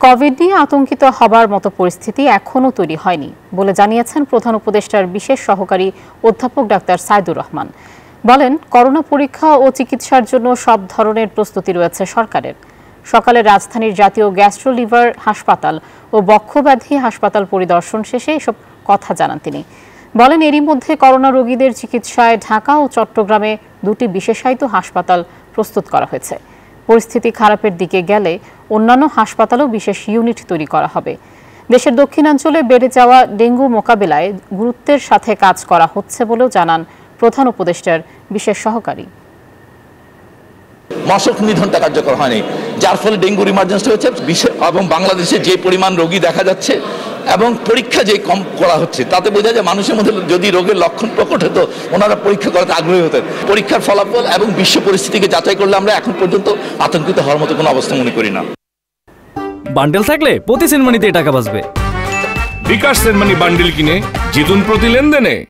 Covid নিয়ে আতঙ্কিত হবার মতো পরিস্থিতি এখনও তৈরি হয়নি বলে জানিয়েছেন প্রধান উপদেষ্টার বিশেষ সহকারী অধ্যাপক ডাক্তার সাইদুর রহমান। বলেন, করোনা পরীক্ষা ও চিকিৎসার জন্য সব ধরনের প্রস্তুতি রয়েছে সরকারের। সকালে রাজধানীর জাতীয় গ্যাস্ট্রো লিভার হাসপাতাল ও বক্ষব্যাধি হাসপাতাল পরিদর্শন শেষে এসব কথা জানান তিনি। বলেন, এরই মধ্যে করোনা রোগীদের চিকিৎসায় ঢাকা ও চট্টগ্রামে দুটি বিশেষায়িত হাসপাতাল প্রস্তুত করা হয়েছে। পরিস্থিতি খারাপের দিকে গেলে অন্যান্য হাসপাতালেও বিশেষ ইউনিট তৈরি করা হবে। দেশের দক্ষিণাঞ্চলে বেড়ে যাওয়া ডেঙ্গু মোকাবিলায় গুরুত্বের সাথে কাজ করা হচ্ছে বলেও জানান প্রধান উপদেষ্টার বিশেষ সহকারী। মশক নিধনটা কার্যকর হয়নি, যার ফলে ডেঙ্গুর ইমার্জেন্সি হয়েছে এবং বাংলাদেশে যে পরিমাণ রোগী দেখা যাচ্ছে এবং পরীক্ষা যে কম করা হচ্ছে তাতে বোঝা যায় মানুষের মধ্যে যদি রোগের লক্ষণ প্রকট হতো ওনারা পরীক্ষা করাতে আগ্রহী হতেন। পরীক্ষার ফলাফল এবং বিশ্ব পরিস্থিতিকে যাচাই করলে আমরা এখন পর্যন্ত আতঙ্কিত হওয়ার মতো কোনো অবস্থা মনে করি না। বান্ডেল থাকলে প্রতি সেনমানিতে টাকা বাঁচবে। বিকাশ সেনমানি বান্ডেল কিনে জিতুন প্রতি লেনদেনে।